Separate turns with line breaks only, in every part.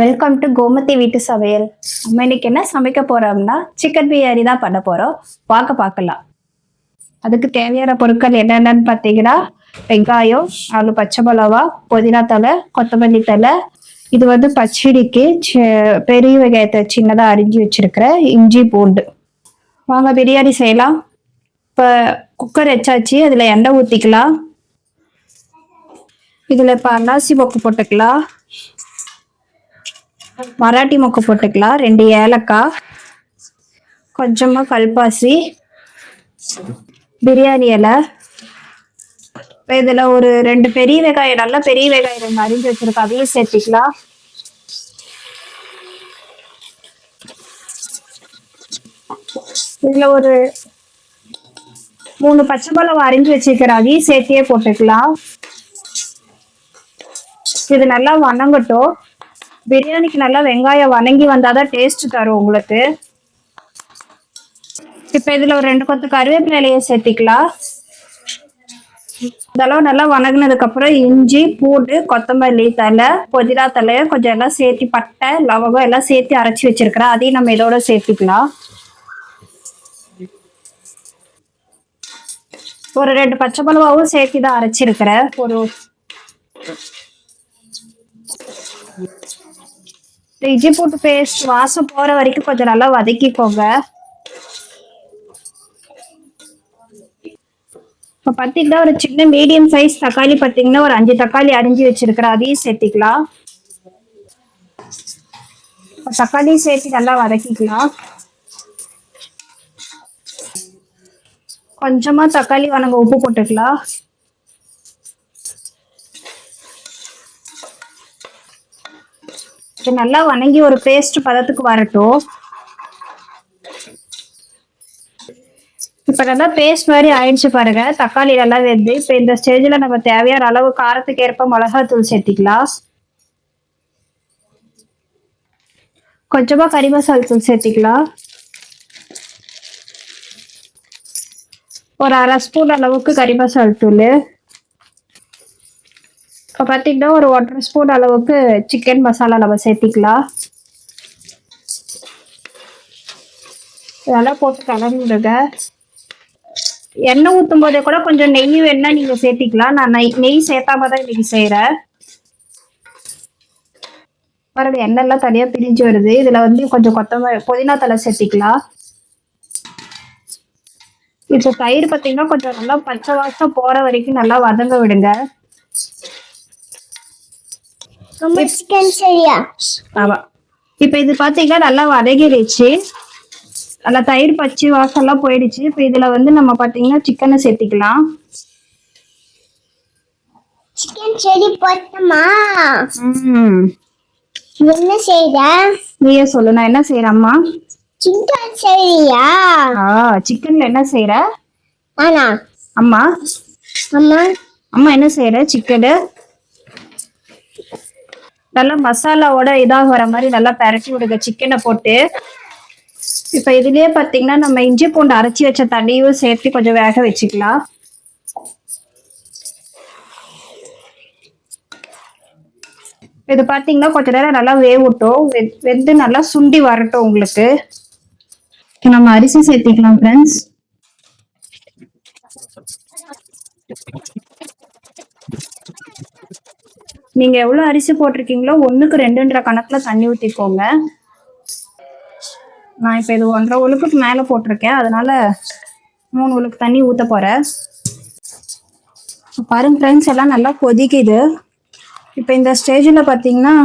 Welcome to Gomathi வீட்டு சமையல். நம்ம இன்னைக்கு என்ன சமைக்க போறோம்னா சிக்கன் பிரியாணி தான் பண்ண போறோம். பார்க்கலாம். அதுக்கு தேவையான பொருட்கள் என்னென்னு பார்த்தீங்கன்னா வெங்காயம், 4 பச்சை மிளகா, புதினா தலை, கொத்தமல்லி தலை. இது வந்து பச்சடிக்கு பெரிய வெங்காயத்தை சின்னதாக அரிஞ்சு வச்சிருக்கிறேன். இஞ்சி பூண்டு. வாங்க பிரியாணி செய்யலாம். இப்போ குக்கர் வச்சாச்சு. அதில் எண்ணெய் ஊற்றிக்கலாம். இதில் இப்போ அன்னாசி மொக்கு போட்டுக்கலாம், மராட்டி மொக்கு போட்டுக்கலாம், 2 ஏலக்காய், கொஞ்சமாக கல்பாசி, பிரியாணி இலை. இப்போ இதில் ஒரு 2 பெரிய வெங்காயம், நல்லா பெரிய வெங்காயம் 2 அரிஞ்சு வச்சிருக்கோம், அதையும் சேர்த்திக்கலாம். இதில் ஒரு 3 பச்சை மிளகா அரிஞ்சு வச்சிருக்கிறேன், அதையும் சேர்த்தியே போட்டுக்கலாம். இது நல்லா வணங்கட்டும். பிரியாணிக்கு நல்லா வெங்காயம் வணங்கி வந்தாதான் டேஸ்ட் தரும் உங்களுக்கு. இப்ப இதுல ஒரு 2 கொத்து கருவேப்பிலையை சேர்த்திக்கலாம். இதெல்லாம் நல்லா வணங்கினதுக்கு அப்புறம் இஞ்சி பூண்டு, கொத்தமல்லி தலை, புதினா தலை கொஞ்சம் எல்லாம் சேர்த்து, பட்டை லவங்கம் எல்லாம் சேர்த்து அரைச்சி வச்சிருக்கிறேன், அதையும் நம்ம இதோட சேர்த்துக்கலாம். ஒரு 2 பச்சை மிளகாவும் சேர்த்து தான் அரைச்சிருக்கிறேன். ஒரு இஞ்சி பூண்டு பேஸ்ட் வாசம் போற வரைக்கும் கொஞ்சம் நல்லா வதக்கிக்கோங்க. இப்ப பாத்தீங்கன்னா ஒரு சின்ன மீடியம் சைஸ் தக்காளி பாத்தீங்கன்னா ஒரு 5 தக்காளி அரிஞ்சு வச்சிருக்கிறேன், அதையும் சேர்த்திக்கலாம். தக்காளி சேர்த்து நல்லா வதக்கிக்கலாம். கொஞ்சமா தக்காளி வணங்க உப்பு போட்டுக்கலாம். நல்லா வணங்கி ஒரு பேஸ்ட் பதத்துக்கு வரட்டும். இப்ப நல்லா பேஸ்ட் மாதிரி ஆயிடுச்சு பாருங்க. தக்காளி நல்லா வெந்து இப்ப இந்த ஸ்டேஜ்ல நம்ம தேவையான அளவு காரத்துக்கு ஏற்ப மிளகாத்தூள் சேர்த்திக்கலாம். கொஞ்சமா கறி மசாலா தூள் சேர்த்திக்கலாம். ஒரு 1/2 ஸ்பூன் அளவுக்கு கறி மசாலா தூள். இப்போ பார்த்தீங்கன்னா ஒரு 1/2 ஸ்பூன் அளவுக்கு சிக்கன் மசாலா நம்ம சேர்த்திக்கலாம். இதெல்லாம் போட்டு கலந்துடுங்க. எண்ணெய் ஊற்றும் போதே கூட கொஞ்சம் நெய் வேணா நீங்க சேர்த்திக்கலாம். நான் நெய் சேர்த்தாம தான் இன்னைக்கு செய்யறேன். பாருங்க எண்ணெய் எல்லாம் தனியா பிரிஞ்சு வருது. இதுல வந்து கொஞ்சம் புதினா தலை சேர்த்திக்கலாம். இப்போ தயிர் பார்த்தீங்கன்னா கொஞ்சம் நல்லா பச்சை வாசம் போற வரைக்கும் நல்லா வதங்க விடுங்க. ஆமா, இப்ப இது பாத்தீங்கன்னா நல்லா வதங்கிடுச்சு. நல்லா தயிர் பச்சை வாசம் எல்லாம் போயிடுச்சு. இப்ப இதுல வந்து நம்ம பாத்தீங்கன்னா சிக்கனை சேர்த்திக்கலாம்.
சிக்கன் செடி போட்டமா? என்ன செய்ற?
நீயே சொல்லு, நான் என்ன செய்யறேம்மா?
சிக்கன் செய்றியா?
சிக்கன்ல என்ன செய்யற?
ஆனா
அம்மா
அம்மா
அம்மா என்ன செய்யற? சிக்கனு நல்லா மசாலாவோட இதாக வர மாதிரி நல்லா பரட்டி விடுங்க சிக்கனை போட்டு. இப்ப இதுலயே பாத்தீங்கன்னா நம்ம இஞ்சி பூண்டு அரைச்சி வச்ச தண்ணியும் சேர்த்து கொஞ்சம் வேக வச்சுக்கலாம். இது பாத்தீங்கன்னா கொஞ்ச நேரம் நல்லா வேகட்டும். வெந்து நல்லா சுண்டி வரட்டும் உங்களுக்கு. நம்ம அரிசி சேர்த்திக்கலாம் ஃப்ரெண்ட்ஸ். நீங்க எவ்வளவு அரிசி போட்டிருக்கீங்களோ 1க்கு 2ன்ற கணக்குல தண்ணி ஊத்திக்கோங்க. நான் இப்ப இது 1.5 உலுக்குக்கு மேல போட்டிருக்கேன், அதனால 3 உலுக்கு தண்ணி ஊத்த போறேன். பாருங்க ஃப்ரெண்ட்ஸ், எல்லாம் நல்லா கொதிக்குது. இப்ப இந்த ஸ்டேஜ்ல பாத்தீங்கன்னா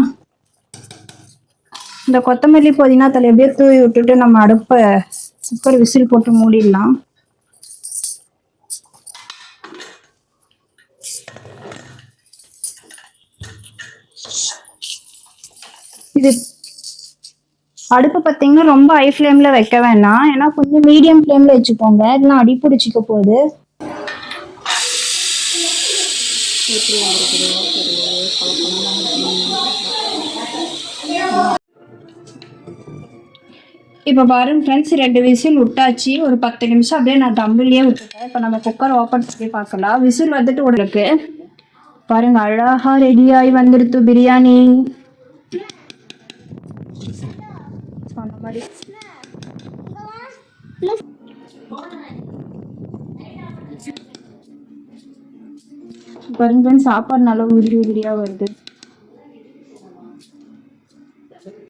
இந்த கொத்தமல்லி புதினா தலை அப்படியே தூவி விட்டுட்டு நம்ம அடுப்பை குக்கர் விசில் போட்டு மூடிடலாம். இது அடுப்பு பார்த்தீங்கன்னா ரொம்ப ஹை ஃப்ளேம்ல வைக்க வேணாம், ஏன்னா கொஞ்சம் மீடியம் ஃப்ளேம்ல வச்சுக்கோங்க, இல்லைன்னா அடி பிடிச்சிக்க போகுது. இப்போ பாருங்க ஃப்ரெண்ட்ஸ், 2 விசில் விட்டாச்சு. ஒரு 10 நிமிஷம் அப்படியே நான் தம்பிலேயே விட்டுட்டேன். இப்போ நம்ம குக்கர் ஓப்பன் பண்ணி பார்க்கலாம். விசில் வந்துட்டு உங்களுக்கு பாருங்க அழகா ரெடியாகி வந்துடுத்து பிரியாணி. சொன்ன மாதிரி பாருங்க சாப்பாடு நல்லா உதிரி உதிரியா வருது.